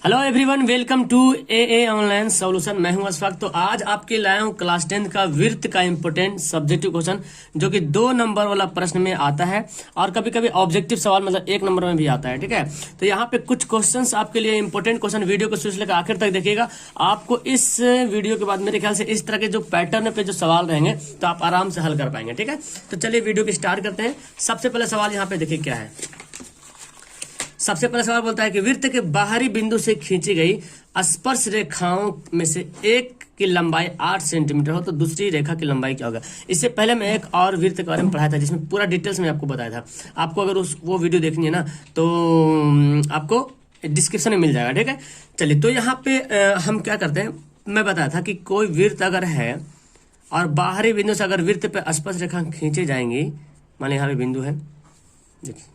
Hello everyone, welcome to a online solution. मैं हूं अशफाक। तो आज आपके लाया हूं क्लास 10 का विर्त का इंपोर्टेंट सब्जेक्टिव क्वेश्चन, जो कि 2 नंबर वाला प्रश्न में आता है और कभी कभी ऑब्जेक्टिव सवाल मतलब 1 नंबर में भी आता है। ठीक है, तो यहाँ पे कुछ क्वेश्चंस आपके लिए इंपोर्टेंट क्वेश्चन, वीडियो को शुरू से लेकर आखिर तक देखिएगा। आपको इस वीडियो के बाद मेरे ख्याल से इस तरह के जो पैटर्न पे जो सवाल रहेंगे तो आप आराम से हल कर पाएंगे। ठीक है, तो चलिए वीडियो को स्टार्ट करते हैं। सबसे पहले सवाल यहाँ पे देखिए क्या है। सबसे पहला सवाल बोलता है कि वृत्त के बाहरी बिंदु से खींची गई स्पर्श रेखाओं में से एक की लंबाई 8 सेंटीमीटर हो तो दूसरी रेखा की लंबाई क्या होगा। इससे पहले मैं एक और वृत्त के बारे में पढ़ाया था जिसमें पूरा डिटेल्स में आपको बताया था। आपको अगर वो वीडियो देखनी है ना तो आपको डिस्क्रिप्शन में मिल जाएगा। ठीक है, चलिए तो यहाँ पे हम क्या करते हैं, मैं बताया था कि कोई वृत्त अगर है और बाहरी बिंदु से अगर वृत्त पे स्पर्श रेखा खींची जाएंगी, मान लीजिए यहाँ पे बिंदु है,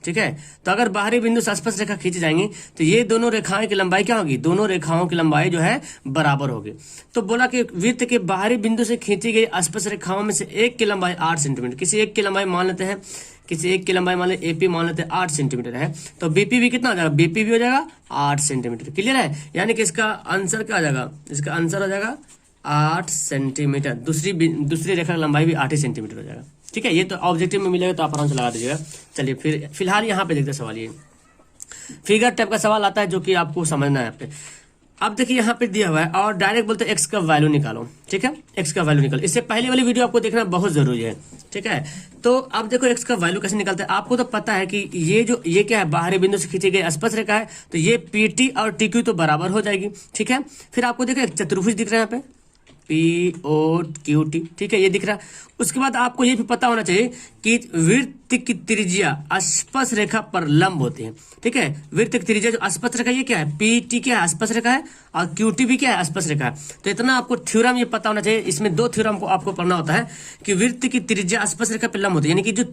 ठीक है, तो अगर बाहरी बिंदु से स्पर्श रेखा खींची जाएंगी तो ये दोनों रेखाएं की लंबाई क्या होगी, दोनों रेखाओं की लंबाई जो है बराबर होगी। तो बोला कि वृत्त के बाहरी बिंदु से खींची गई स्पर्श रेखाओं में से एक की लंबाई 8 सेंटीमीटर, किसी एक की लंबाई मान लेते हैं, किसी एक की लंबाई मान लेते एपी मान लेते हैं 8 सेंटीमीटर है, तो बीपी भी कितना हो जाएगा, बीपी भी हो जाएगा 8 सेंटीमीटर। क्लियर है, यानी कि इसका आंसर क्या हो जाएगा, इसका आंसर हो जाएगा 8 सेंटीमीटर। दूसरी रेखा की लंबाई भी 8 ही सेंटीमीटर हो जाएगा। ठीक है, ये तो ऑब्जेक्टिव में मिलेगा तो आप आराम से लगा दीजिएगा। चलिए फिर फिलहाल यहाँ पे देखते हैं सवाल। ये फिगर टाइप का सवाल आता है जो कि आपको समझना है यहाँ पे। अब देखिए यहाँ पे दिया हुआ है और डायरेक्ट बोलते हैं एक्स का वैल्यू निकालो। ठीक है, एक्स का वैल्यू निकालो। इससे पहले वाली वीडियो आपको देखना बहुत जरूरी है। ठीक है, तो अब देखो एक्स का वैल्यू कैसे निकलता है। आपको तो पता है कि ये क्या है, बाहरी बिंदु से खींची गई स्पर्श रेखा है, तो ये पीटी और टीक्यू तो बराबर हो जाएगी। ठीक है, फिर आपको देखो एक चतुर्भुज दिख रहा है यहाँ पे, POQT। ठीक है, ये दिख रहा है। उसके बाद आपको ये भी पता होना चाहिए कि वृत्त की त्रिज्या स्पर्श रेखा पर लंब होती है। ठीक है, वृत्त की त्रिज्या जो स्पर्श रेखा ये क्या है, PT क्या है, स्पर्श रेखा है, और QT भी क्या है, स्पर्श रेखा है। तो इतना आपको थ्योरम ये पता होना चाहिए। इसमें 2 थ्योरम को आपको पढ़ना होता है कि वृत्त की त्रिज्या स्पर्श रेखा पर लंब होती है, यानी कि जो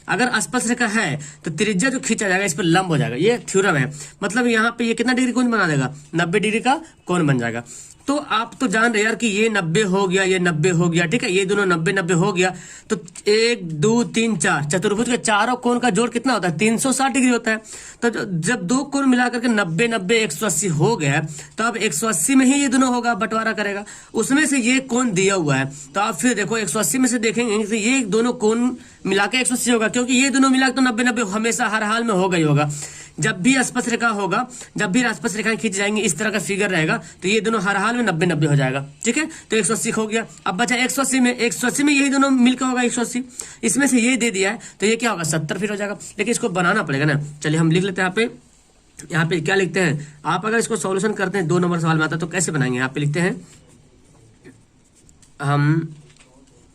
अगर स्पर्श रेखा है तो त्रिज्या जो खींचा जाएगा इस पर लंब हो जाएगा। ये थ्योरम है, मतलब यहाँ पे ये कितना डिग्री कोण बना देगा, 90 डिग्री का कोण बन जाएगा। तो आप तो जान रहे यार कि ये 90 हो गया, ये 90 हो गया। ठीक है, ये दोनों 90 हो गया तो 1 2 3 4 चतुर्भुज के चारों कोण का जोड़ कितना होता है, 360 डिग्री होता है। तो जब 2 कोण मिलाकर के 90 90 180 हो गया तो अब 180 में ही ये दोनों होगा, बंटवारा करेगा, उसमें से ये कोण दिया हुआ है। तो आप फिर देखो 180 में से देखेंगे तो ये दोनों कोण मिला के 180 होगा, क्योंकि ये दोनों मिला तो 90 90 हमेशा हर हाल में होगा ही होगा। जब भी स्पर्श रेखा होगा, जब भी स्पर्श रेखाएं खींच जाएंगी, इस तरह का फिगर रहेगा तो ये दोनों हर हाल में 90 90 हो जाएगा। ठीक है, तो 180 हो गया। अब बचा 180 में यही दोनों मिलकर होगा 180, इसमें से ये दे दिया है तो ये क्या होगा, 70 फिर हो जाएगा। लेकिन इसको बनाना पड़ेगा ना। चलिए हम लिख लेते हैं यहाँ पे क्या लिखते हैं। आप अगर इसको सॉल्यूशन करते हैं 2 नंबर सवाल में आता है तो कैसे बनाएंगे। यहाँ पे लिखते हैं हम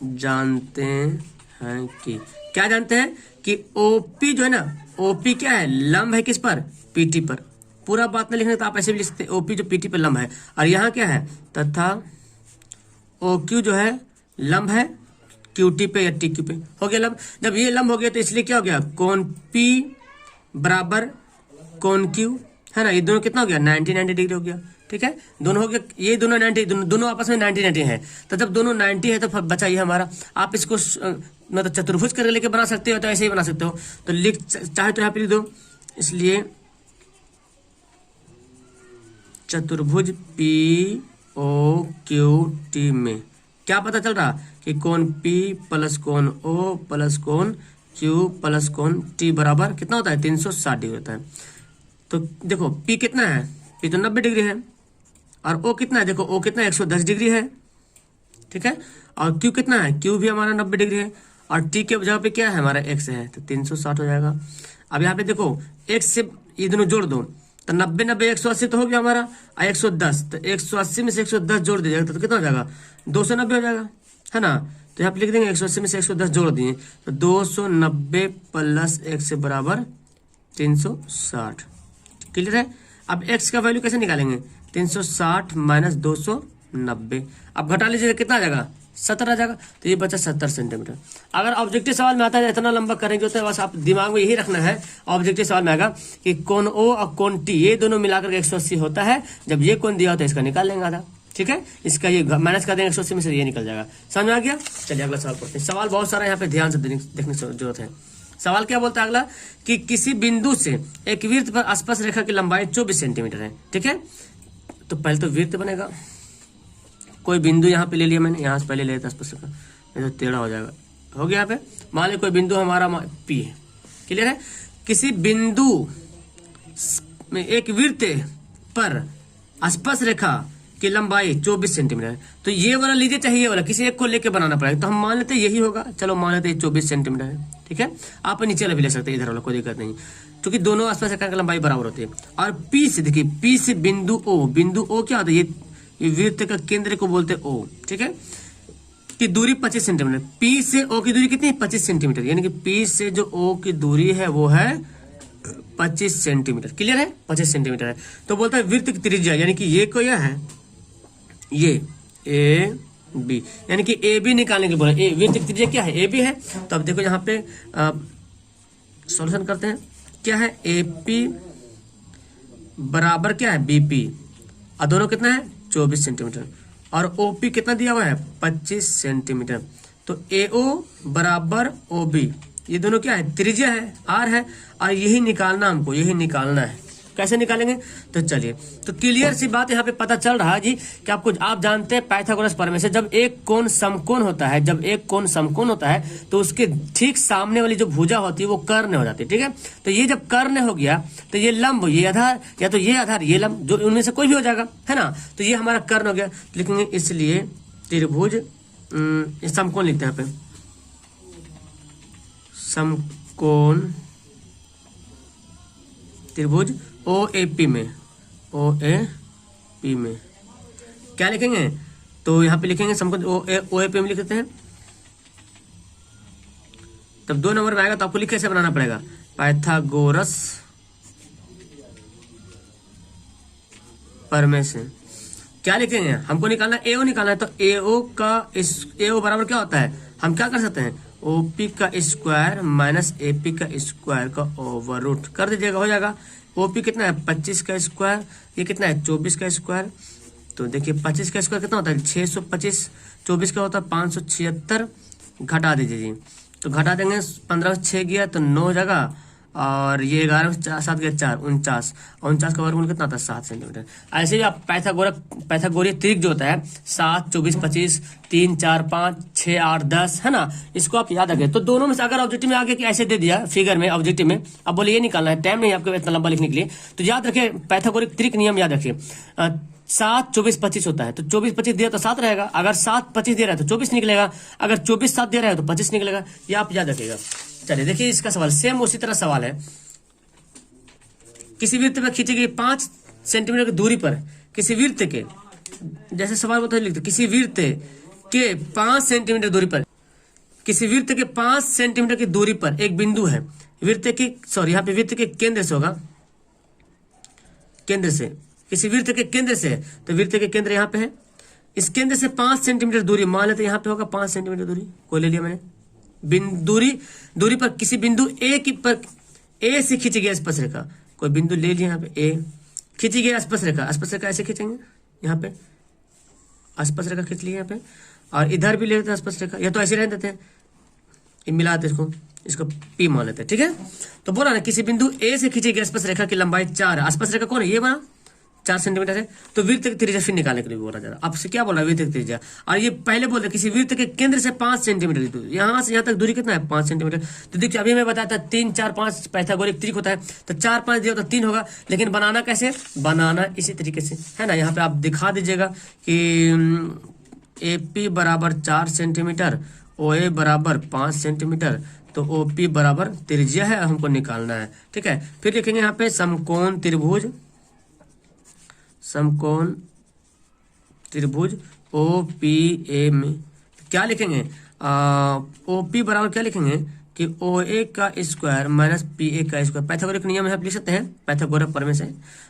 जानते हैं कि, क्या जानते हैं कि OP जो है ना, OP क्या है, लंब है किस पर, PT पर। पूरा बात नहीं लिखना तो आप ऐसे भी लिख सकते हैं OP जो PT पर लंब है। और यहाँ क्या है, तथा OQ जो है लंब है QT पे या TQ पे। हो गया लंब। जब ये लंब हो गया तो इसलिए क्या हो गया, कोण P बराबर कोण Q है ना। ये दोनों कितना हो गया, 90 90 डिग्री हो गया। ठीक है, दोनों हो गया, ये दोनों 90, दोनों आपस में 90 90 है। तो जब दोनों 90 है तो बचा ये हमारा। आप इसको मतलब चतुर्भुज करके लेके बना सकते हो, तो ऐसे ही बना सकते हो। तो चाहे तो यहाँ पे लिख दो, इसलिए चतुर्भुज POQT में क्या पता चल रहा कि कोण P प्लस कोण O प्लस कोण Q प्लस कोण T बराबर कितना होता है, 360 डिग्री होता है। तो देखो P कितना है, P तो 90 डिग्री है, और O कितना है, देखो O कितना है, 110 डिग्री है। ठीक है, और Q कितना है, Q भी हमारा 90 डिग्री है, और T के जगह पे क्या है हमारा X है, तो 360 हो जाएगा। अब यहाँ पे देखो X से ये दोनों जोड़ दो तो 90 90 180 तो हो गया हमारा, और 110, तो 180 में से 110 जोड़ दीजिएगा तो कितना हो जाएगा, 290 हो जाएगा, है ना। तो यहाँ पे लिख देंगे 180 में से 110 जोड़ दिए तो 290 प्लस X बराबर 360। क्लियर है। अब X का वैल्यू कैसे निकालेंगे, 360 माइनस 290। अब घटा लीजिए कितना आ जाएगा, 70 आ जाएगा। तो ये बचा 70 सेंटीमीटर। अगर ऑब्जेक्टिव सवाल में आता है इतना लंबा करेंगे होता है, बस आप दिमाग में यही रखना है। ऑब्जेक्टिव सवाल में आएगा कि कोण O और कोण T ये दोनों मिलाकर 180 होता है। जब ये कोण दिया होता है इसका निकाल लेंगे आधा। ठीक है, इसका ये माइनस कर देंगे 180 में से, ये निकल जाएगा। समझ में आ गया। चलिए अगला सवाल पढ़ते हैं। सवाल बहुत सारा यहाँ पे ध्यान से देखने की जरूरत है। सवाल क्या बोलता है अगला कि किसी बिंदु से एक वृत्त पर स्पर्श रेखा की लंबाई 24 सेंटीमीटर है। ठीक है, तो पहले तो वृत्त बनेगा, कोई बिंदु यहाँ पे ले लिया मैंने, यहाँ से पहले ले लेता स्पर्शरेखा, नहीं तो टेढ़ा हो जाएगा। हो गया यहाँ पे, मान ली कोई बिंदु हमारा पी है, क्लियर है। किसी बिंदु में एक वृत्त पर स्पर्श रेखा की लंबाई 24 सेंटीमीटर है, तो ये वाला लीजिए चाहे ये वाला, किसी एक को लेके बनाना पड़ेगा। तो हम मान लेते हैं यही होगा, चलो मान लेते हैं 24 सेंटीमीटर है, ठीक है। आप नीचे वाला भी ले सकते हैं, इधर वाला कोई दिक्कत नहीं, क्योंकि दोनों स्पर्श रेखा की लंबाई बराबर होती है। और पी से देखिए, पी से बिंदु ओ, बिंदु ओ क्या होता है, ये वृत्त का केंद्र को बोलते हैं ओ, ठीक है, की दूरी 25 सेंटीमीटर। पी से ओ की दूरी कितनी है, 25 सेंटीमीटर, यानी कि पी से जो ओ की दूरी है वो है 25 सेंटीमीटर, क्लियर है, 25 सेंटीमीटर है। तो बोलता है वृत्त की त्रिज्या, यानी कि ये को यह है, ये ए बी, यानी कि ए बी निकालने के बोला। वृत्त की त्रिज्या क्या है, ए बी है। तो अब देखो यहाँ पे सॉल्यूशन करते हैं, क्या है, ए पी बराबर क्या है, बी पी, और दोनों कितना है 24 सेंटीमीटर, और ओ पी कितना दिया हुआ है 25 सेंटीमीटर। तो ए ओ बराबर ओ बी, ये दोनों क्या है, त्रिज्या है, आर है, और यही निकालना हमको, यही निकालना है। कैसे निकालेंगे, तो चलिए, तो क्लियर सी बात यहाँ पे पता चल रहा है जी कि आपको, आप जानते हैं पाइथागोरस प्रमेय से, जब एक कोण समकोण होता है, जब एक कोण समकोण होता है तो उसके ठीक सामने वाली जो भुजा होती है वो कर्ण हो जाती है, ठीक है। तो ये जब कर्ण हो गया तो ये लंब, ये आधार, या तो ये आधार ये लंब, जो उनमें से कोई भी हो जाएगा, है ना। तो ये हमारा कर्ण हो गया, लिखेंगे इसलिए त्रिभुज, समकोण लिखते हैं यहाँ पे, समकोण त्रिभुज ओ ए पी में, ओ ए पी में क्या लिखेंगे, तो यहाँ पे लिखेंगे समकोण ओ ए पी में लिख देते हैं। तब 2 नंबर में आएगा तो आपको लिख कैसे बनाना पड़ेगा, पाइथागोरस प्रमेय से क्या लिखेंगे, हमको निकालना ए ओ निकालना है। तो ए ओ का ए ओ बराबर क्या होता है, हम क्या कर सकते हैं, ओपी का स्क्वायर माइनस एपी का स्क्वायर का ओवर रूट कर दीजिएगा, हो जाएगा। ओपी कितना है 25 का स्क्वायर, ये कितना है 24 का स्क्वायर। तो देखिए 25 का स्क्वायर कितना होता है 625, 24 का होता है 576, घटा दीजिए जी। तो घटा देंगे 15 से 6 गया तो 9 हो जाएगा, और ये 11 7 गया 4, 49, और 49 का वर्गमूल कितना होता है 7 सेंटीमीटर। ऐसे ही आप पाइथागोरीय त्रिक जो होता है 7, 24, 25, 3, 4, 5, 6, 8, 10, है ना, इसको आप याद रखें। तो दोनों में से अगर ऑब्जेक्टिव में आगे कि ऐसे दे दिया फिगर में, ऑब्जेक्टिव में, अब बोले ये निकालना है, टाइम नहीं आपको इतना लंबा लिखने के लिए, तो याद रखे पाइथागोरिक त्रिक नियम याद रखिए। 7, 24, 25 होता है, तो 24, 25 दिया तो 7 रहेगा, अगर 7, 25 दे रहा है तो 24 निकलेगा, अगर 24, 7 दे रहा है तो 25 निकलेगा, ये आप याद रखिएगा। चलिए देखिए इसका सवाल सेम उसी तरह सवाल है। किसी वृत्त में खींची गई 5 सेंटीमीटर की दूरी पर, किसी वृत्त के, जैसे सवाल बताइए लिखते, किसी वृत्त के 5 सेंटीमीटर दूरी पर, किसी वृत्त के 5 सेंटीमीटर की दूरी पर एक बिंदु है, वृत्त की, सॉरी यहाँ पे वृत्त के केंद्र से होगा, केंद्र से, किसी वृत्त के केंद्र से, तो वृत्त के केंद्र यहाँ पे है, इस केंद्र से 5 सेंटीमीटर दूरी, मान लेते यहाँ पे होगा 5 सेंटीमीटर दूरी, कोई ले लिया मैंने, दूरी पर किसी बिंदु ए की पर ए से खींची गई स्पर्श रेखा, कोई बिंदु ले लिया यहाँ पे ए, खींची गई स्पर्श रेखा ऐसे खींचेंगे, यहाँ पे स्पर्श रेखा खींच ली यहाँ पे, और इधर भी ले लेते हैं स्पर्श रेखा, या तो ऐसे रह देते हैं, ये मिला देते इसको पी मान लेते हैं, ठीक है। तो बोला ना किसी बिंदु ए से खींची गई स्पर्श रेखा की लंबाई 4 है, स्पर्श रेखा कौन है, ये बना 4 सेंटीमीटर है, तो वृत्त की त्रिज्या फिर निकालने के लिए बोला जा रहा है। आपसे क्या बोल रहा है, वृत्त की त्रिज्या, और ये पहले बोलते किसी वृत्त के केंद्र से 5 सेंटीमीटर की दूरी, यहाँ से यहाँ तक दूरी कितना है 5 सेंटीमीटर। तो देखिए अभी मैं बताया था 3, 4, 5 पाइथागोरिक त्रिक होता है, तो 4, 5 दिया तो 3 होगा, लेकिन बनाना कैसे, बनाना इसी तरीके से, है ना। यहाँ पे आप दिखा दीजिएगा कि ए पी बराबर 4 सेंटीमीटर, ओ ए बराबर 5 सेंटीमीटर, तो ओ पी बराबर त्रिज्या है, हमको निकालना है, ठीक है। फिर लिखेंगे यहाँ पे समकोण त्रिभुज ओ पी ए में क्या लिखेंगे, ओ पी बराबर क्या लिखेंगे कि ओ ए का स्क्वायर माइनस पी ए का स्क्वायर, पाइथागोरस नियम है, आप लिख सकते हैं पाइथागोरस प्रमेय से।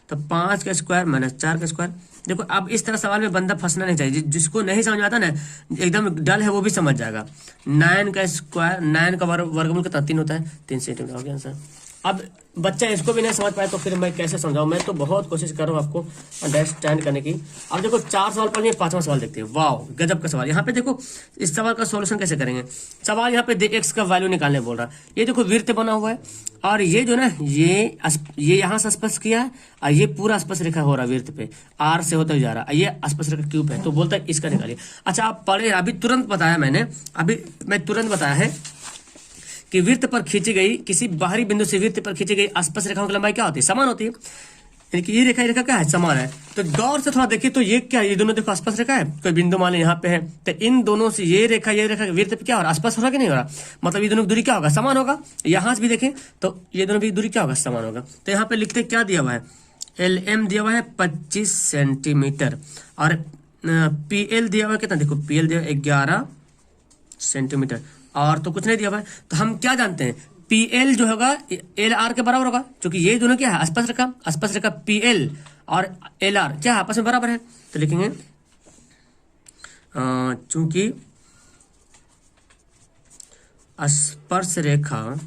तो 5 का स्क्वायर माइनस 4 का स्क्वायर। देखो अब इस तरह सवाल में बंदा फंसना नहीं चाहिए, जिसको नहीं समझ में आता ना, एकदम डल है वो भी समझ जाएगा। 9 का स्क्वायर, 9 का वर्गमूल कितना 3 होता है, 3 सेंटीमीटर हो गया आंसर। अब बच्चा इसको भी नहीं समझ पाए तो फिर मैं कैसे समझाऊं। मैं तो बहुत कोशिश कर रहा हूँ आपको अंडरस्टैंड करने की। अब देखो 4 सवाल पढ़िए, 5वां सवाल देखते हैं। वाह गजब का सवाल। यहाँ पे देखो इस सवाल का सॉल्यूशन कैसे करेंगे। सवाल यहाँ पे एक्स का वैल्यू निकालने बोल रहा है। ये देखो वृत्त बना हुआ है और ये जो ना ये यहाँ से स्पर्श किया है और ये पूरा स्पर्श रेखा हो रहा है वृत्त पे, आर से होता हुआ जा रहा है, ये स्पर्श रेखा क्यूब है, तो बोलता है इसका निकालिए। अच्छा आप पढ़े, अभी तुरंत बताया मैंने, अभी मैं तुरंत बताया है कि वृत्त पर खींची गई किसी बाहरी बिंदु से वृत्त पर खींची गई स्पर्श रेखाओं की लंबाई क्या होती है, समान होती है। यानी कि ये रेखा क्या है, समान है। तो गौर से थोड़ा देखिए तो ये क्या है, ये दोनों देखो स्पर्श रेखा है, कोई बिंदु मान यहाँ पे है, तो इन दोनों से ये रेखा वृत्त पे क्या हो रहा है, स्पर्श हो रहा कि नहीं हो रहा, मतलब ये दोनों की दूरी क्या होगा, समान होगा। यहाँ से भी देखें तो ये दोनों की दूरी क्या होगा, समान होगा। तो यहाँ पे लिखते क्या दिया हुआ है, LM दिया हुआ है 25 सेंटीमीटर और PL दिया हुआ है कितना, देखो PL दिया 11 सेंटीमीटर और तो कुछ नहीं दिया हुआ है। तो हम क्या जानते हैं, PL जो होगा LR के बराबर होगा, क्योंकि ये दोनों क्या है, स्पर्श रेखा PL और LR क्या है, आपस में बराबर है। तो लिखेंगे चूंकि स्पर्श रेखा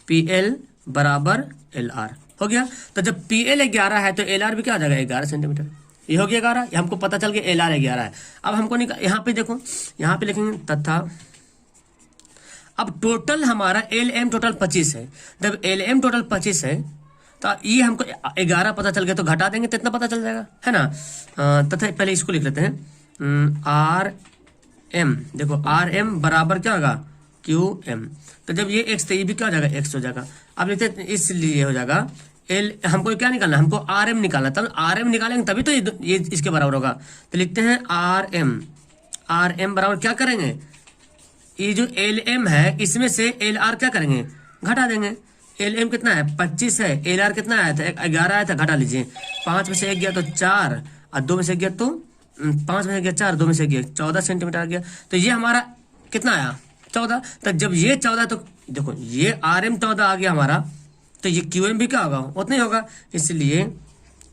PL बराबर LR हो गया। तो जब PL 11 है तो LR भी क्या हो जाएगा, 11 सेंटीमीटर। ये हो गया 11, ये हमको पता चल गया LR 11 है। अब हमको यहाँ पे देखो, यहाँ पे लिखेंगे तथा अब टोटल हमारा LM टोटल 25 है। जब LM टोटल 25 है तो ये हमको 11 पता चल गया, तो घटा देंगे तो इतना पता चल जाएगा, है ना। तथा पहले इसको लिख लेते हैं RM, देखो RM बराबर क्या होगा, QM। तो जब ये x तो ये भी क्या हो जाएगा, x हो जाएगा। अब लिखते हैं इसलिए हो जाएगा हमको क्या निकालना, हमको RM निकालना, तब RM निकालेंगे तभी तो ये इसके बराबर होगा। तो लिखते हैं RM बराबर क्या करेंगे, ये जो LM है इसमें से LR क्या करेंगे, घटा देंगे। LM कितना है, 25 है, LR कितना आया था, 11 आया था, घटा लीजिए। 5 में से 1 गया तो 4 और 2 में से 1 गया तो 5 में से गया 4, 2 में से 1 गया 14 सेंटीमीटर आ गया। तो ये हमारा कितना आया, 14। तो जब ये 14 तो देखो ये RM 14 आ गया हमारा, तो ये QM भी क्या होगा, उतना ही होगा। इसलिए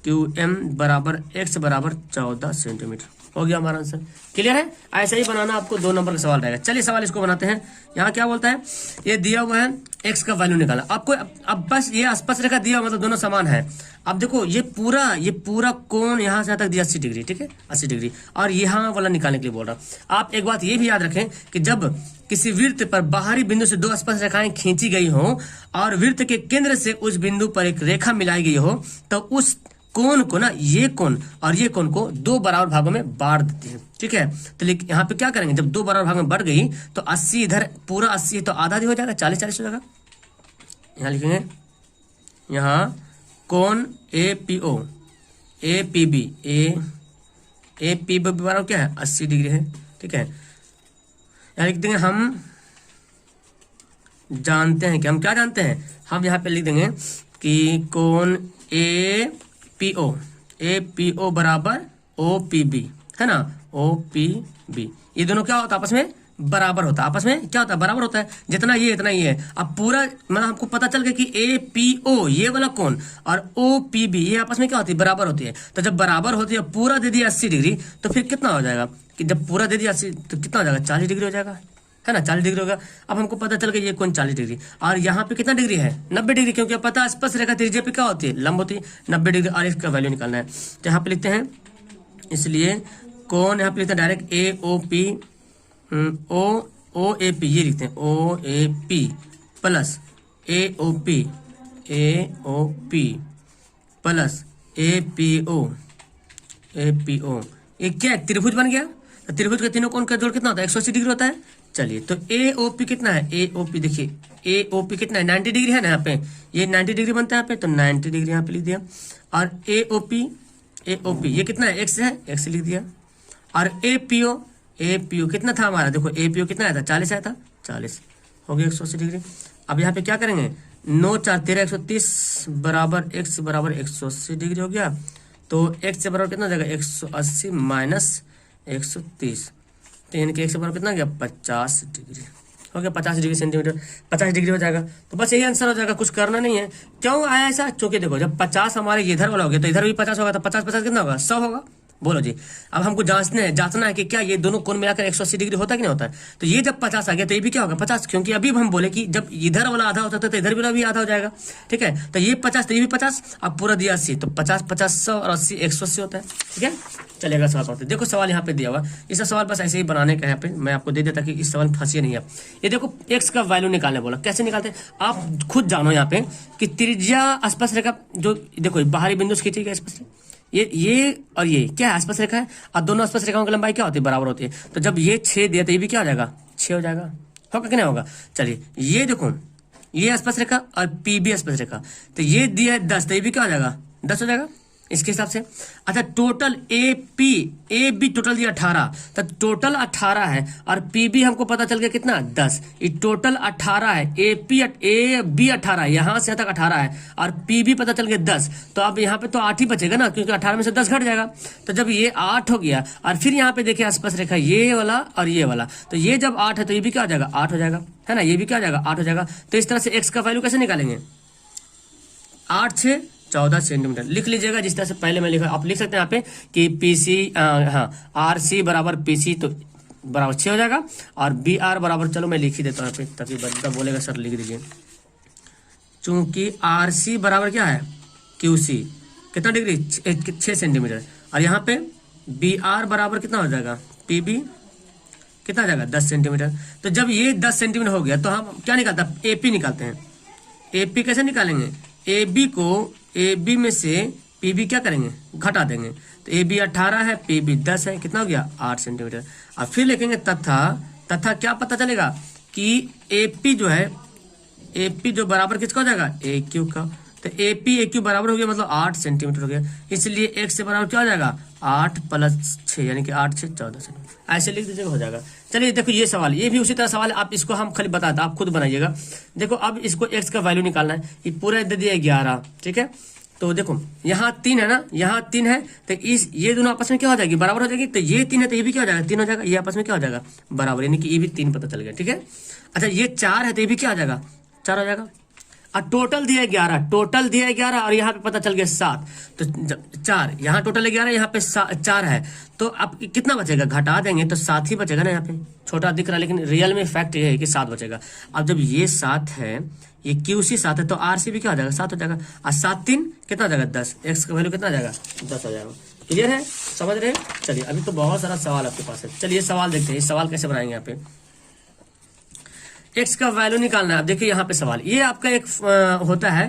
QM बराबर x बराबर 14 सेंटीमीटर हो गया हमारा आंसर। क्लियर है, ऐसा ही बनाना आपको 2 नंबर का सवाल रहेगा। चलिए सवाल इसको बनाते हैं। यहाँ क्या बोलता है, ये दिया हुआ है x का वैल्यू निकाला आपको। अब बस ये स्पर्श रेखा दिया मतलब दोनों समान है। अब देखो ये पूरा कोण यहाँ से यहाँ तक दिया 80 डिग्री, ठीक है 80 डिग्री, और यहाँ वाला निकालने के लिए बोल रहा। आप एक बात ये भी याद रखें कि जब किसी वृत्त पर बाहरी बिंदु से 2 स्पर्श रेखाएं खींची गई हो और वृत्त के केंद्र से उस बिंदु पर एक रेखा मिलाई गई हो, तो उस कोण को ना, ये कोण और ये कोण को 2 बराबर भागों में बांट देती है, ठीक है। तो यहाँ पे क्या करेंगे, जब 2 बराबर भागों में बढ़ गई तो 80 इधर पूरा 80 है तो आधा हो जाएगा, 40-40 हो जाएगा। यहाँ लिखेंगे, यहाँ कोण APO APB APB बराबर क्या है, 80 डिग्री है, ठीक है। यहाँ लिख देंगे हम जानते हैं कि हम क्या जानते हैं, हम यहाँ पे लिख देंगे कि कोण APO बराबर OPB, है ना, OPB। ये दोनों क्या होता है, आपस में बराबर होता है, आपस में क्या होता है, बराबर होता है। जितना ये इतना ये है। अब पूरा मतलब हमको पता चल गया कि APO ये वाला कोण और OPB ये आपस में क्या होती है, बराबर होती है। तो जब बराबर होती है, पूरा दे दिया 80 डिग्री, तो फिर कितना हो जाएगा, कि जब पूरा दे दिया 80 तो कितना हो जाएगा, 40 डिग्री हो जाएगा, है ना, 40 डिग्री होगा। अब हमको पता चल गया ये कोण 40 डिग्री और यहाँ पे कितना डिग्री है, 90 डिग्री, क्योंकि पता स्पर्श रेखा त्रिज्या पे क्या होती है, लंब होती है 90 डिग्री, और इसका वैल्यू निकालना है। तो यहाँ पे लिखते हैं, इसलिए कोण यहाँ पे लिखते हैं डायरेक्ट OAP ये लिखते हैं OAP plus AOP plus APO ये क्या है, त्रिभुज बन गया। तो त्रिभुज के तीनों कोण का जोड़ कितना होता है, 180 डिग्री होता है। चलिए तो AOP कितना है, AOP देखिए AOP कितना है, 90 डिग्री है ना, यहाँ पे ये 90 डिग्री बनता है यहाँ पे, तो 90 डिग्री यहाँ पे लिख दिया। और AOP ये कितना है, x है, x लिख दिया। और APO कितना था हमारा, देखो APO कितना आया था, 40 आया था, 40 हो गया 180 डिग्री। अब यहाँ पे क्या करेंगे, 9 4 13 130 बराबर x बराबर 180 डिग्री हो गया। तो x से बराबर कितना हो जाएगा, 180 माइनस 130, तो यानी कि x से बराबर कितना गया, 50 डिग्री हो गया, 50 डिग्री सेंटीमीटर, 50 डिग्री हो जाएगा। तो बस यही आंसर हो जाएगा, कुछ करना नहीं है। क्यों आया ऐसा, क्योंकि देखो जब 50 हमारे इधर वाला हो गया तो इधर भी 50 होगा, तो 50 50 कितना होगा, 100 होगा, बोलो जी। अब हमको जांचना है कि क्या ये दोनों कोण मिलाकर 180 डिग्री होता है कि नहीं होता है। तो ये जब 50 आ गया तो ये भी क्या होगा 50, क्योंकि अभी हम बोले कि जब इधर वाला आधा होता है तो इधर वाला भी आधा हो जाएगा। ठीक है, तो ये 50 तो ये भी 50, अब पूरा दिया 80, तो 50 50 100 और 80 180 होता है। ठीक है, चलेगा सवाल पढ़ते। देखो सवाल यहाँ पे दिया हुआ, इस सवाल बस ऐसे ही बनाने का यहाँ पे मैं आपको दे देता कि इस सवाल फंसिए नहीं आप। ये देखो एक्स का वैल्यू निकालने बोला, कैसे निकालते हैं आप खुद जानो यहाँ पे कि त्रिज्या स्पर्शरेखा जो देखो बाहरी बिंदु से खींची गई स्पर्शरेखा, ये और ये क्या है स्पर्शरेखा है, और दोनों स्पर्शरेखाओं की लंबाई क्या होती है बराबर होती है। तो जब ये 6 दिया तो ये भी क्या हो जाएगा 6 हो जाएगा, होगा कि नहीं होगा। चलिए ये देखो ये स्पर्शरेखा और पीबी स्पर्शरेखा, तो ये दिया है 10 तो ये भी क्या हो जाएगा 10 हो जाएगा इसके हिसाब से। अच्छा टोटल ए बी टोटल दिया 18, तो टोटल 18 है और पीबी हमको पता चल गया कितना 10, ये टोटल 18 है। ए बी 18 है, यहाँ से तक 18 है और पीबी पता चल गया 10, तो अब यहाँ पे तो 8 ही बचेगा ना, क्योंकि 18 में से 10 घट जाएगा। तो जब ये 8 हो गया और फिर यहाँ पे देखिए स्पर्शरेखा ये वाला और ये वाला, तो ये जब 8 है तो ये भी क्या हो जाएगा 8 हो जाएगा, है ना, ये भी क्या हो जाएगा 8 हो जाएगा। तो इस तरह से एक्स का वैल्यू कैसे निकालेंगे, 8 6 14 सेंटीमीटर लिख लीजिएगा। जिस तरह से पहले मैं लिखा, आप लिख सकते हैं यहाँ पे कि पीसी आर सी बराबर पीसी तो बराबर 6 हो जाएगा, और बी आर बराबर, चलो मैं लिख ही देता हूँ यहाँ पे ताकि बंदा बोलेगा सर लिख दीजिए। चूंकि आर सी बराबर क्या है क्यू सी, कितना डिग्री 6 सेंटीमीटर, और यहाँ पे बी आर बराबर कितना हो जाएगा पी बी कितना हो जाएगा 10 सेंटीमीटर। तो जब ये 10 सेंटीमीटर हो गया तो हम क्या निकालते हैं एपी निकालते हैं। एपी कैसे निकालेंगे, ए बी को ए बी में से पी बी क्या करेंगे घटा देंगे, तो ए बी 18 है पी बी 10 है, कितना हो गया 8 सेंटीमीटर। अब फिर लिखेंगे तथा क्या पता चलेगा कि ए पी जो है ए पी जो बराबर किसका हो जाएगा ए क्यू का, तो ए पी ए क्यू बराबर हो गया मतलब 8 सेंटीमीटर हो गया, इसलिए एक्स से बराबर क्या हो जाएगा 8 + 6 यानी कि 8 6 14 सेंटीमीटर, ऐसे लिख दीजिएगा हो जाएगा। चलिए देखो ये सवाल, ये भी उसी तरह सवाल है, आप इसको हम खाली बताते आप खुद बनाइएगा। देखो अब इसको एक्स का वैल्यू निकालना है, ये पूरा दे दिया 11, ठीक है। तो देखो यहाँ 3 है ना, यहाँ 3 है, तो इस ये दोनों आपस में क्या हो जाएगी बराबर हो जाएगी, तो ये 3 है तो ये भी क्या हो जाएगा 3 हो जाएगा, ये आपस में क्या हो जाएगा बराबर, यानी कि ये भी 3 पता चल गया, ठीक है। अच्छा ये 4 है तो ये भी क्या हो जाएगा 4 हो जाएगा, और टोटल दिया 11 और यहाँ पे पता चल गया 7, तो 4 यहाँ टोटल 11 यहाँ पे 4 है, तो अब कितना बचेगा घटा देंगे तो 7 ही बचेगा ना, यहाँ पे छोटा दिख रहा है लेकिन रियल में फैक्ट ये है कि 7 बचेगा। अब जब ये 7 है ये क्यूसी 7 है तो आरसी भी क्या हो जाएगा 7 हो जाएगा, और 7 3 कितना हो जाएगा 10, एक्स का वैल्यू कितना हो जाएगा 10 हो जाएगा। क्लियर है, समझ रहे हैं। चलिए अभी तो बहुत सारा सवाल आपके पास है, चलिए सवाल देखते हैं, इस सवाल कैसे बनाएंगे। यहाँ पे एक्स का वैल्यू निकालना है। अब देखिए यहाँ पे सवाल ये आपका एक होता है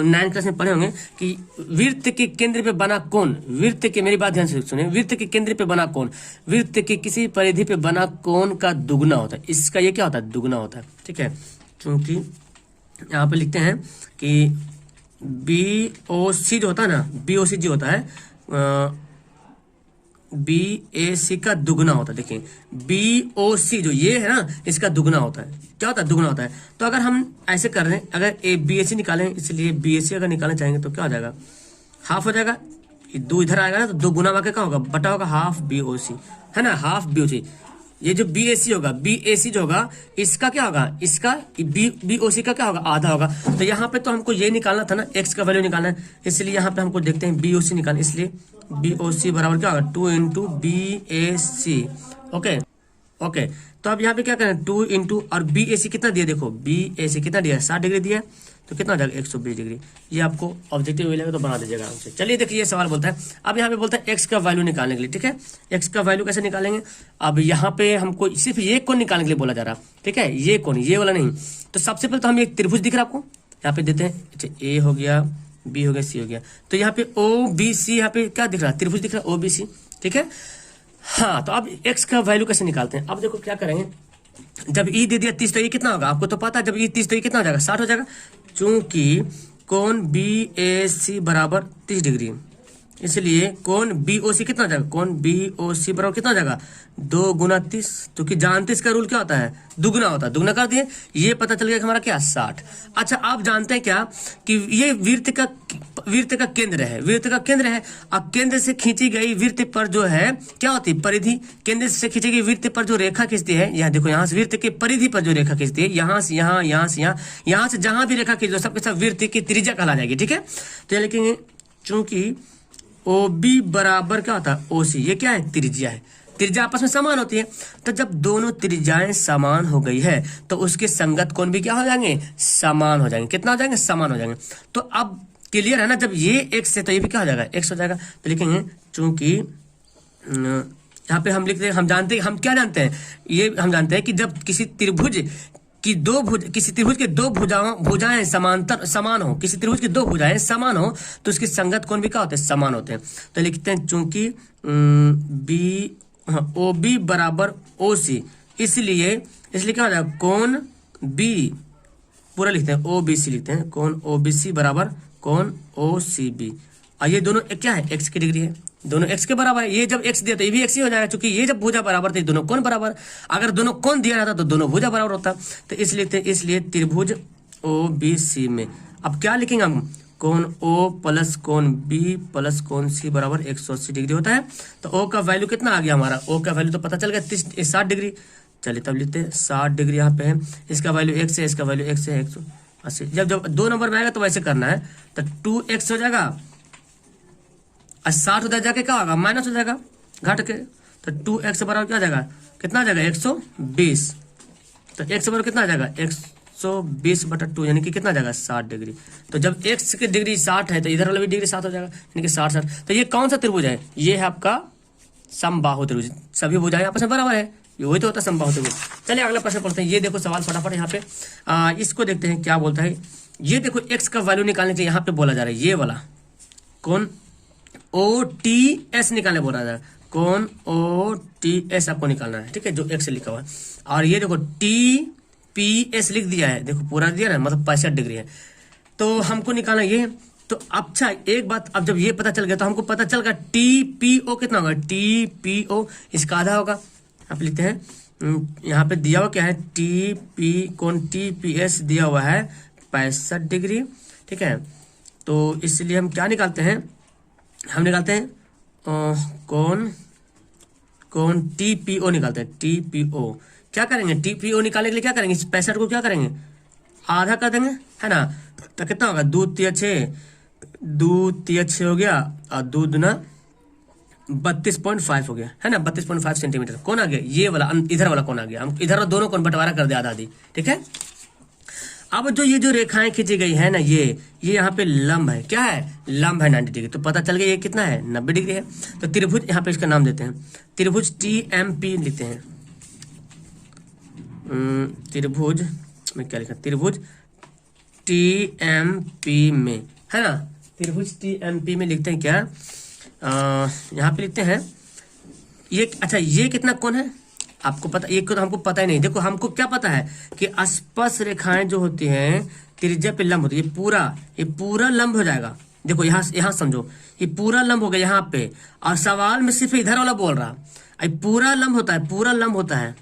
9th क्लास में पढ़े होंगे कि वृत्त के केंद्र पे बना कोण, वृत्त के, मेरी बात ध्यान से सुनिए, वृत्त के केंद्र पे बना कोण वृत्त के किसी परिधि पे बना कोण का दुगना होता है, इसका ये क्या होता है दुगना होता है, ठीक है। क्योंकि यहाँ पे लिखते हैं कि बी ओ सी जो होता है ना, बी ओ सी जो होता है बी ए सी का दुगना होता है। देखिए बी ओ सी जो ये है ना इसका दुगना होता है, क्या होता है दुगना होता है। तो अगर हम ऐसे कर रहे हैं, अगर ए बी ए सी निकालें, इसलिए बी ए सी अगर निकालना चाहेंगे तो क्या हो जाएगा हाफ हो जाएगा, 2 इधर आएगा ना तो 2 गुना वाके क्या होगा बटा होगा हाफ बी ओ सी, है ना, हाफ बी ओ सी। ये जो बी ए सी होगा, बी ए सी जो होगा इसका क्या होगा, इसका बी ओ सी का क्या होगा आधा होगा। तो यहाँ पे तो हमको ये निकालना था ना, एक्स का वैल्यू निकालना है, इसलिए यहाँ पे हमको देखते हैं बी ओ सी निकालना, इसलिए बी ओ सी बराबर क्या होगा 2 × बी ए सी। ओके ओके, तो अब यहाँ पे क्या करें 2 × और बी ए सी कितना दिया, देखो बी ए सी कितना दिया 60 डिग्री दिया, तो कितना हो जाएगा 120 डिग्री। ये आपको ऑब्जेक्टिव मिलेगा तो बना दीजिएगा आराम से। चलिए देखिए ये सवाल बोलता है, अब यहाँ पे बोलता है एक्स का वैल्यू निकालने के लिए, ठीक है। एक्स का वैल्यू कैसे निकालेंगे, अब यहाँ पे हमको सिर्फ ये कोण निकालने के लिए बोला जा रहा है, ठीक है, ये कोण, ये वाला नहीं। तो सबसे पहले तो हम एक त्रिभुज दिख रहा है आपको, यहाँ पे देते हैं, अच्छा ए हो गया, बी हो गया, सी हो गया, तो यहाँ पे ओ बी सी, यहाँ पे क्या दिख रहा है त्रिभुज दिख रहा है ओ बी सी, ठीक है। हाँ तो अब एक्स का वैल्यू कैसे निकालते हैं, अब देखो क्या करेंगे, जब ई दे दिया 30 तो ये कितना होगा आपको तो पता है, जब ई 30 तो ये कितना हो जाएगा 60 हो जाएगा। चूंकि कोण बी ए सी बराबर 30 डिग्री, इसलिए कोण बी ओ सी कितना हो जाएगा, कोण बी ओ सी बराबर कितना हो जाएगा 2 × 30, क्योंकि जानते इसका रूल क्या होता है दुगना होता है, दुगना कर दिए, ये पता चल गया कि हमारा क्या 60। अच्छा आप जानते हैं क्या कि ये वृत्त का केंद्र है, वृत्त का केंद्र है, और केंद्र से खींची गई वृत्त पर जो है क्या होती है परिधि, केंद्र से खींची गई वृत्त पर जो रेखा खींचती है, यहाँ देखो यहाँ से वृत्त के परिधि पर जो रेखा खींचती है, यहाँ से यहाँ, यहाँ से यहाँ, यहाँ से जहां भी रेखा खींच दो सबके सब वृत्त की त्रिज्या कहला जाएगी, ठीक है। तो लिखेंगे चूंकि ओ बी बराबर क्या होता है ओ सी। ये क्या है त्रिज्या है, त्रिज्या आपस में समान होती है। तो जब दोनों त्रिज्याएं समान हो गई है तो उसके संगत कोण भी क्या हो जाएंगे समान हो जाएंगे। कितना हो जाएंगे समान हो जाएंगे। तो अब क्लियर है ना, जब ये एक्स है तो ये भी क्या हो जाएगा एक्स हो जाएगा। तो लिखेंगे चूंकि यहाँ पे हम लिखते हैं, हम जानते हैं, हम क्या जानते हैं, ये हम जानते हैं कि जब किसी त्रिभुज की किसी त्रिभुज के दो भुजाएं समांतर समान हो, किसी त्रिभुज की दो भुजाएं समान हो तो उसके संगत कोण भी क्या होते हैं समान होते हैं। तो लिखते हैं चूंकि बी ओ बी बराबर ओ सी, इसलिए क्या हो जाएगा कोण बी पूरा लिखते हैं ओ बी सी लिखते हैं, कोण ओ बी सी बराबर कोण ओ सी बी। और ये दोनों क्या है एक्स की डिग्री है, दोनों एक्स के बराबर है। ये जब एक्स दिया तो ये भी एक्स ही हो जाएगा, क्योंकि ये जब भुजा बराबर थे दोनों कोण बराबर। अगर दोनों कोण दिया जाता तो दोनों भुजा बराबर होता। तो इसलिए त्रिभुज ओ बी सी में अब क्या लिखेंगे हम, कोण ओ प्लस कोण बी प्लस कोण सी बराबर 180 डिग्री होता है। तो ओ का वैल्यू कितना आ गया हमारा, ओ का वैल्यू तो पता चल गया 60 डिग्री। चलिए तब लिखते हैं 60 डिग्री यहाँ पे है, इसका वैल्यू एक्स है, इसका वैल्यू एक्स है 180। जब 2 नंबर में आएगा तो वैसे करना है। तो 2x हो जाएगा और 60 उधर जाके क्या होगा माइनस हो जाएगा घट के। तो 2x बराबर क्या आ जाएगा, कितना आ जाएगा 120। तो x बराबर कितना आ जाएगा 120/2 यानी कि कितना आ जाएगा 60 डिग्री। तो जब x की डिग्री 60 है तो इधर वाला भी डिग्री 60 हो जाएगा, यानी कि 60। तो ये कौन सा त्रिभुज है, ये है आपका समबाहु त्रिभुज। सभी भुजाएं आपस में बराबर है, ये वही तो होता है समबाहु त्रिभुज। चलिए अगला प्रश्न पढ़ते हैं। ये देखो सवाल फटाफट यहाँ पे इसको देखते हैं क्या बोलता है। ये देखो x का वैल्यू निकालने के लिए यहाँ पे बोला जा रहा है ये वाला कौन ओ टी एस निकालने बोला जा रहा है, कौन ओ टी एस आपको निकालना है, ठीक है, जो एक्स लिखा हुआ है। और ये देखो टी पी एस लिख दिया है, देखो पूरा दिया है, मतलब 65 डिग्री है। तो हमको निकालना ये। तो अच्छा एक बात, अब जब ये पता चल गया तो हमको पता चल गया टी पी ओ कितना होगा, टी पी ओ इसका आधा होगा। आप लिखते हैं यहाँ पे दिया हुआ क्या है टी पी कौन टी पी एस दिया हुआ है 65 डिग्री, ठीक है। तो इसलिए हम क्या निकालते हैं, हम निकालते हैं कौन टी पी ओ निकालते हैं। टी पी ओ क्या करेंगे, टी पी ओ निकालने के लिए क्या करेंगे, इस 65 को क्या करेंगे आधा कर देंगे, है ना। तो कितना होगा 2 तिया 6 हो गया और 2 दूना 32.5 हो गया, है ना। 32.5 सेंटीमीटर कौन आ गया, ये वाला इधर वाला कौन आ गया। हम इधर दोनों कौन बंटवारा कर दिया आधा आधी, ठीक है। अब जो ये जो रेखाएं खींची गई है ना, ये यहाँ पे लंब है, क्या है लंब है 90 डिग्री। तो पता चल गया ये कितना है 90 डिग्री है। तो त्रिभुज यहाँ पे इसका नाम देते हैं त्रिभुज टी एम पी लिखते हैं। त्रिभुज में क्या लिखा, त्रिभुज टी एम पी में, है ना। त्रिभुज टी एम पी में लिखते हैं क्या, यहाँ पे लिखते हैं ये। अच्छा ये कितना कोण है आपको पता, ये तो हमको पता ही नहीं। देखो हमको क्या पता है कि स्पर्श रेखाएं जो होती हैं त्रिज्या पे लंब होती है, ये पूरा लंब हो जाएगा। देखो यहाँ समझो ये पूरा लंब हो गया यहाँ पे, और सवाल में सिर्फ इधर वाला बोल रहा है, पूरा लंब होता है, पूरा लंब होता है,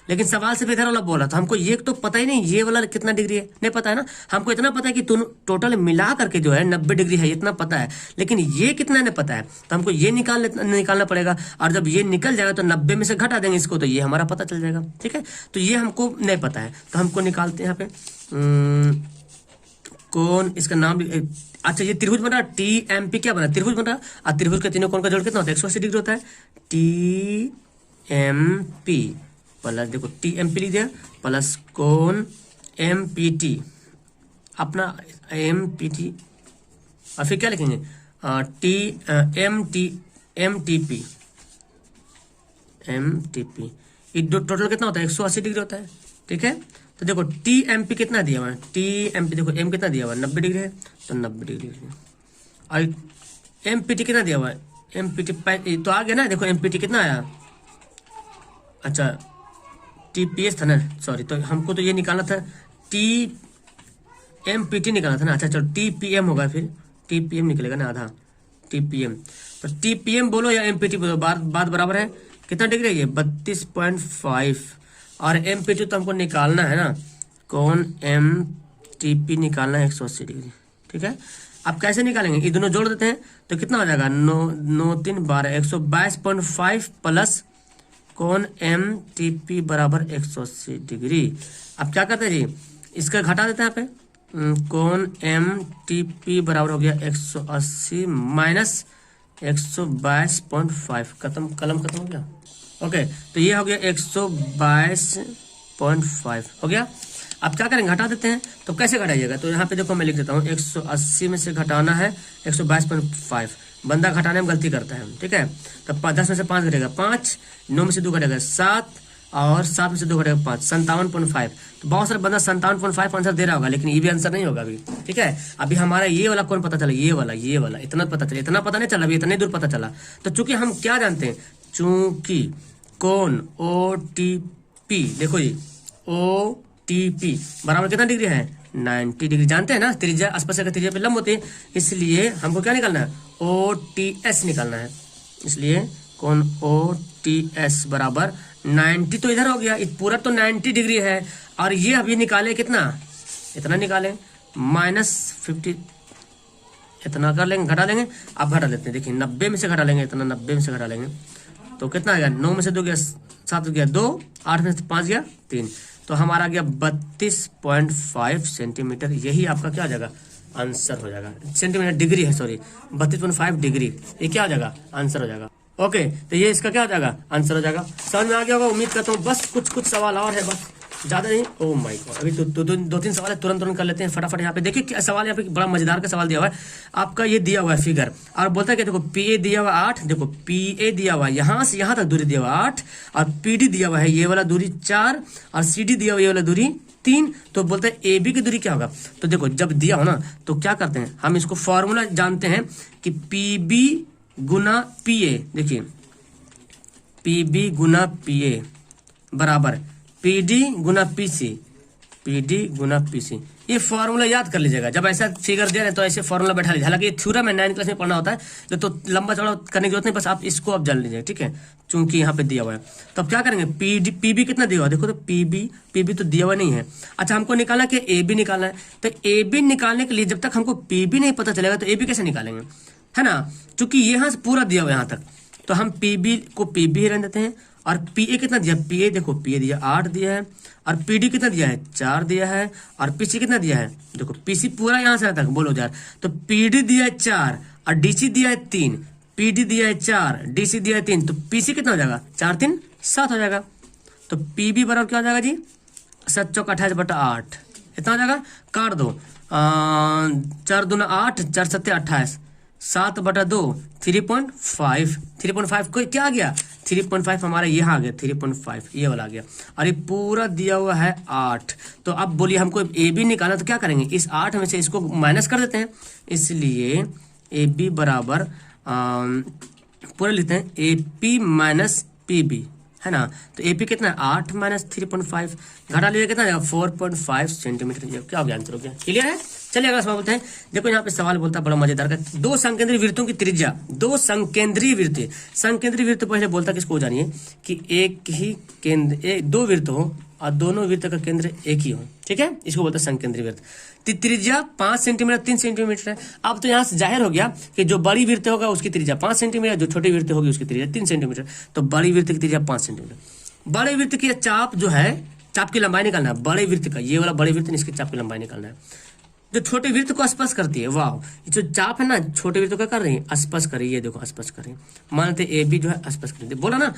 लेकिन सवाल सिर्फ इधर वाला बोल रहा। तो हमको ये तो पता ही नहीं ये वाला कितना डिग्री है, नहीं पता है ना। हमको इतना पता है कि टोटल मिला करके जो है 90 डिग्री है, इतना पता है, लेकिन ये कितना नहीं पता है। तो हमको ये निकालना पड़ेगा, और जब ये निकल जाएगा तो 90 में से घटा देंगे इसको, तो ये हमारा पता चल जाएगा, ठीक है। तो ये हमको नहीं पता है, तो हमको निकालते हैं यहाँ पे कौन, इसका नाम। अच्छा ये त्रिभुज बन रहा टी एम पी, क्या बना त्रिभुज बन रहा, और त्रिभुज के तीनों कोण का जोड़ कितना होता है 180 डिग्री होता है। टी एम पी प्लस, देखो टी एम पी लिख दिया, प्लस कोण एम पी टी, अपना एम पी टी, और फिर क्या लिखेंगे टी एम टी पी, ये टोटल कितना होता है 180 डिग्री होता है, ठीक है। तो देखो टी एम पी कितना दिया हुआ है, टी एम पी देखो एम कितना दिया हुआ है 90 डिग्री है, तो 90 डिग्री, और एम पी टी कितना दिया हुआ है, एम पी टी तो आ गया ना। देखो एम पी टी कितना आया, अच्छा टी पी एस था ना, सॉरी। तो हमको तो ये निकालना था टी एम पी टी निकालना था ना। अच्छा चलो टी पी एम होगा, फिर टी पी एम निकलेगा ना आधा, टी पी एम। तो टी पी एम बोलो या एम पी टी बोलो, बात बराबर है। कितना डिग्री है ये 32.5, और एम पी टी तो हमको निकालना है ना, कौन एम टी पी निकालना है 180 डिग्री, ठीक है। अब कैसे निकालेंगे, ये दोनों जोड़ देते हैं तो कितना हो जाएगा 9 3 12 122.5 प्लस कौन एम टी पी बराबर 180 डिग्री। अब क्या करते हैं जी, इसका घटा देते हैं यहाँ पे, कौन एम टी पी बराबर हो गया 180 माइनस 122.5 खत्म, कलम खत्म हो गया। ओके, तो ये हो गया 122.5 हो गया। अब क्या करेंगे, घटा देते हैं। तो कैसे घटाइएगा, तो यहाँ पे देखो मैं लिख देता हूँ 180 में से घटाना है 122.5। बंदा घटाने में गलती करता है, ठीक है। तो 10 में से 5 घटेगा 5, 9 में से 2 घटेगा 7, और 7 में से 2 घटेगा 5, 57.5। तो बहुत सारे बंदा 57.5 आंसर दे रहा होगा, लेकिन ये भी आंसर नहीं होगा अभी, ठीक है। अभी हमारा ये वाला कौन पता चला, ये वाला इतना पता चला, इतना पता नहीं चला, अभी इतने दूर पता चला। तो चूंकि हम क्या जानते हैं, चूंकि कौन OTP, देखो जी OTP बराबर कितना डिग्री है, 90 डिग्री। जानते हैं ना, त्रिज्या आसपास का त्रिज्या पे लंब होती है, इसलिए हमको क्या निकालना है, OTS निकालना है। इसलिए कौन OTS बराबर 90, तो इधर हो गया, पूरा तो 90 डिग्री है, और ये अभी निकाले कितना, इतना निकाले -50, इतना कर लेंगे, घटा लेंगे। अब घटा लेते हैं, देखिए 90 में से घटा लेंगे, इतना 90 में से घटा लेंगे तो कितना आ गया, 9 में से 2 गया 7 गया 2, 8 में से 5 गया 3, तो हमारा गया 32.5 सेंटीमीटर। यही आपका क्या हो जाएगा, आंसर हो जाएगा। सेंटीमीटर डिग्री है, सॉरी 32.5 डिग्री, ये क्या हो जाएगा, आंसर हो जाएगा। ओके, तो ये इसका क्या हो जाएगा, आंसर हो जाएगा। समझ में आ गया होगा, उम्मीद करता हूँ। बस कुछ सवाल और है, बस ज्यादा नहीं। ओ माय गॉड, अभी तो 2-3 सवाल है, तुरंत कर लेते हैं फटाफट। यहाँ पे देखिए क्या सवाल, यहाँ पे बड़ा मजेदार का सवाल दिया हुआ है आपका, ये दिया हुआ है फिगर, और बोलता है कि देखो PA दिया हुआ 8, देखो PA दिया हुआ है यहाँ से यहाँ तक दूरी दिया हुआ 8, और PD दिया हुआ है ये वाला दूरी 4, और CD दिया हुआ ये वाला दूरी 3। तो बोलते हैं AB की दूरी क्या होगा। तो देखो जब दिया हो ना, तो क्या करते हैं हम, इसको फॉर्मूला जानते हैं कि PB गुना PA, देखिए PB गुना PA बराबर PD गुना PC, PD गुना PC। ये फॉर्मूला याद कर लीजिएगा, जब ऐसा फिगर दे रहे हैं तो ऐसे फॉर्मूला बैठा लीजिए। हालांकि ये थ्योरम में 9th क्लास में पढ़ना होता है, तो लंबा चौड़ा करने की जरूरत नहीं, बस आप इसको अब जान लीजिए, ठीक है, चूंकि यहाँ पे दिया हुआ है। तो अब क्या करेंगे, PB कितना दिया हुआ, देखो तो PB तो दिया हुआ नहीं है। अच्छा, हमको निकालना कि AB निकालना है, तो AB निकालने के लिए जब तक हमको PB नहीं पता चलेगा तो AB कैसे निकालेंगे, है ना। चूंकि यहाँ से पूरा दिया हुआ यहाँ तक, तो हम PB को PB ही रहने देते हैं। और PA कितना दिया, PA देखो PA दिया 8 दिया है, और PD कितना दिया है 4 दिया है, और PC कितना दिया है, देखो PC पूरा यहाँ से तक बोलो यार, तो PD दिया है 4 और DC दिया है 3, PD दिया है 4 DC दिया है 3, तो PC कितना हो जाएगा, 4 3 7 हो जाएगा। तो PB बराबर क्या हो जाएगा जी, 7 चौक 28/8, इतना हो जाएगा। काट दो, 4 दूना 8, 4 सत्ते 28, 7/2, 3.5 को क्या आ गया, 3.5 हमारा ये आ गया, 3.5 ये वाला आ गया, और ये पूरा दिया हुआ है 8। तो अब बोलिए हमको AB निकालना, तो क्या करेंगे, इस 8 में से इसको माइनस कर देते हैं। इसलिए AB बराबर पूरा लिखते हैं AP माइनस PB, है ना। तो AP कितना है, 8 माइनस 3.5, घटा लीजिए कितना जाएगा, 4.5 सेंटीमीटर। क्या हो गया, आंसर हो गया। क्लियर है। चलिए अगला सवाल बोलते हैं। देखो यहाँ पे सवाल बोलता है बड़ा मजेदार का, दो संकेंद्रीय वृत्तों की त्रिज्या, दो संकेंद्रीय वृत्त, संकेंद्रीय वृत्त पहले बोलता है किसको जानिए, कि एक ही केंद्र, दो वृत्त हो और दोनों वृत्त का केंद्र एक ही हो, ठीक है, इसको बोलता है संकेंद्रीय वृत्त। त्रिज्या 5 सेंटीमीटर 3 सेंटीमीटर है। अब तो यहाँ से जाहिर हो गया कि जो बड़ी वृत्त होगा उसकी त्रिज्या 5 सेंटीमीटर, जो छोटी वृत्त होगी उसकी त्रिज्या 3 सेंटीमीटर। तो बड़ी वृत्त की त्रिज्या 5 सेंटीमीटर। बड़े वृत्त की चाप जो है, चाप की लंबाई निकालना है बड़े वृत्त का, ये वाला बड़े वृत्त इसकी चाप की लंबाई निकालना है जो छोटे वृत्त को स्पर्श करती है। वाह, जो चाप है ना छोटे वृत्त को कर रही है, स्पर्श कर रही है, देखो स्पर्श कर रही है। मानते AB जो है स्पर्श कर रही है, बोला ना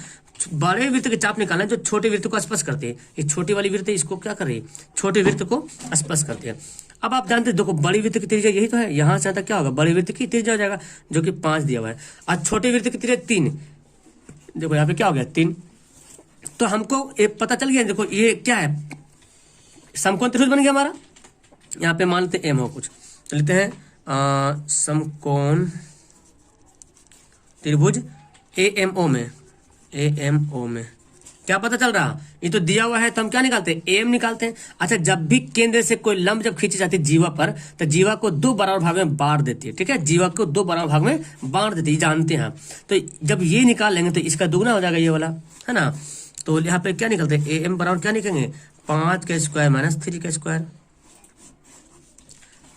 बड़े वृत्त की चाप निकालना है जो छोटे वृत्त को स्पर्श करती है। ये छोटी वाली वृत्त इसको क्या कर रही है, छोटे वृत्त को स्पर्श करती है। अब आप जानते हैं देखो बड़ी वृत्त की त्रिज्या यही तो है, यहाँ से तक क्या होगा, बड़े वृत्त की त्रिज्या हो जाएगा जो कि 5 दिया हुआ है, और छोटे वृत्त की त्रिज्या 3, देखो यहाँ पे क्या हो गया 3। तो हमको एक पता चल गया, देखो ये क्या है, समकोण त्रिभुज बन गया हमारा। यहाँ पे मान लेते M हो कुछ, तो लेते हैं समकोण त्रिभुज AMO में क्या पता चल रहा, ये तो दिया हुआ है, तो हम क्या निकालते हैं, AM निकालते हैं। अच्छा, जब भी केंद्र से कोई लंब जब खींची जाती है जीवा पर, तो जीवा को 2 बराबर भाग में बांट देती है, ठीक है, जीवा को 2 बराबर भाग में बांट देती है, जानते हैं। तो जब ये निकाल लेंगे तो इसका दुगना हो जाएगा ये वाला, है ना। तो यहाँ पे क्या निकलते हैं, AM बराबर क्या निकलेंगे, 5 का स्क्वायर माइनस 3 का स्क्वायर,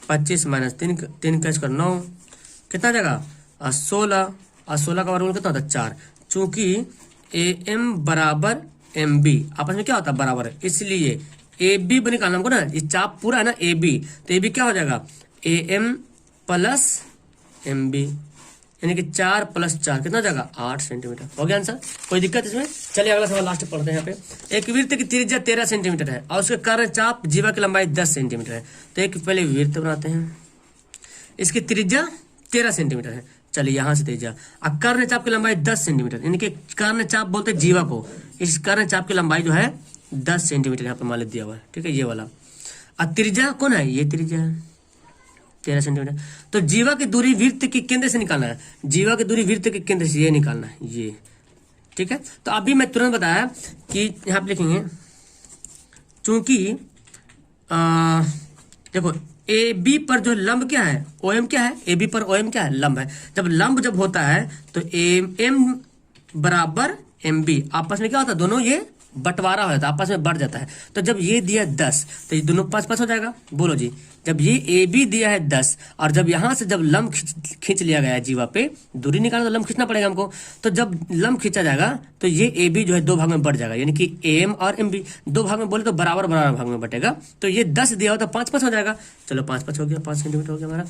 25 माइनस 3 का स्क्वायर 9, कितना जाएगा 16, और 16 का वर्गमूल कितना होता है 4। चूंकि AM बराबर MB आपस में क्या होता है, बराबर है, इसलिए AB निकालना हमको ना, ये चाप पूरा है ना AB, तो AB क्या हो जाएगा AM प्लस MB, यानी कि 4 + 4 कितना हो जाएगा 8 सेंटीमीटर। हो गया आंसर, कोई दिक्कत इसमें? चलिए अगला सवाल लास्ट पढ़ते हैं। यहाँ पे एक वृत्त की त्रिज्या 13 सेंटीमीटर है और उसके कर्ण चाप जीवा की लंबाई 10 सेंटीमीटर है। तो एक पहले वृत्त बनाते हैं, इसकी त्रिज्या 13 सेंटीमीटर है। चलिए यहाँ से त्रिज्या, अब कर्ण चाप की लंबाई 10 सेंटीमीटर, यानी कि कर्ण चाप बोलते हैं जीवा को। इस कर्ण चाप की लंबाई जो है 10 सेंटीमीटर यहाँ पर मान दिया हुआ है, ठीक है, ये वाला। अब त्रिज्या कौन है, ये त्रिज्या है 13 सेंटीमीटर। तो जीवा की दूरी वृत्त के केंद्र से निकालना है, जीवा की दूरी वृत्त के केंद्र से ये निकालना है, ये ठीक है। तो अभी मैं तुरंत बताया कि यहाँ पे लिखेंगे, चूंकि देखो ए बी पर जो लंब क्या है, ओ एम क्या है, ए बी पर ओ एम क्या है, लंब है। जब लंब जब होता है तो एम बराबर एम बी, आपस में क्या होता है, दोनों ये बंटवारा हो जाता है, आपस में बढ़ जाता है। तो जब ये दिया 10 तो ये दोनों 5 हो जाएगा। बोलो जी, जब ये ए बी दिया है 10 और जब यहां से जब लंब खींच लिया गया है जीवा पे, दूरी निकालना तो लंब खींचना पड़ेगा हमको। तो जब लंब खींचा जाएगा तो ये ए बी जो है 2 भाग में बढ़ जाएगा, यानी कि एम और एम बी 2 भाग में बोले तो बराबर बराबर भाग में बटेगा। तो ये 10 दिया हो तो 5 हो जाएगा। चलो 5 हो गया, 5 सेंटीमीटर हो गया हमारा।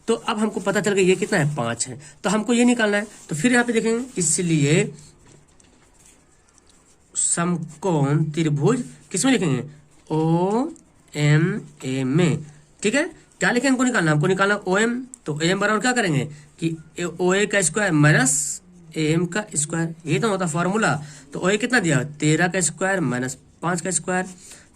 तो अब हमको पता चल गया ये कितना है, 5 है। तो हमको ये निकालना है। तो फिर यहाँ पे देखेंगे, इसलिए समकोण त्रिभुज किसमें लिखेंगे, ओ एम ए में, ठीक है। क्या लिखेंगे हमको निकालना, हमको निकालना ओ एम। तो एम बराबर क्या करेंगे कि ओ ए का स्क्वायर माइनस ए एम का स्क्वायर, ये तो होता फॉर्मूला। तो ओ ए कितना दिया, 13 का स्क्वायर माइनस 5 का स्क्वायर।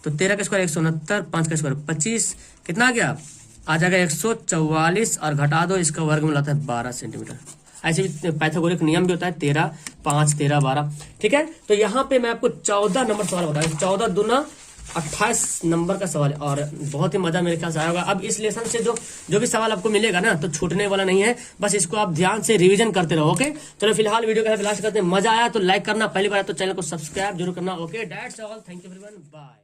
तो 13 का स्क्वायर 169, 5 का स्क्वायर 25, कितना आ गया, आ जाएगा 144 और घटा दो, इसका वर्ग मिलाता है 12 सेंटीमीटर। ऐसे भी पाइथागोरस नियम भी होता है 13, 5, 13, 12, ठीक है। तो यहाँ पे मैं आपको 14 नंबर सवाल बताया, 14 दूना 28 नंबर का सवाल है और बहुत ही मजा मेरे ख्याल से आया होगा। अब इस लेसन से जो भी सवाल आपको मिलेगा ना तो छूटने वाला नहीं है, बस इसको आप ध्यान से रिवीजन करते रहो। ओके, चलो फिलहाल वीडियो का लास्ट करते हैं। मजा आया तो लाइक करना, पहली बार तो चैनल को सब्सक्राइब जरूर करना। Okay, that's all, thank you everyone, bye.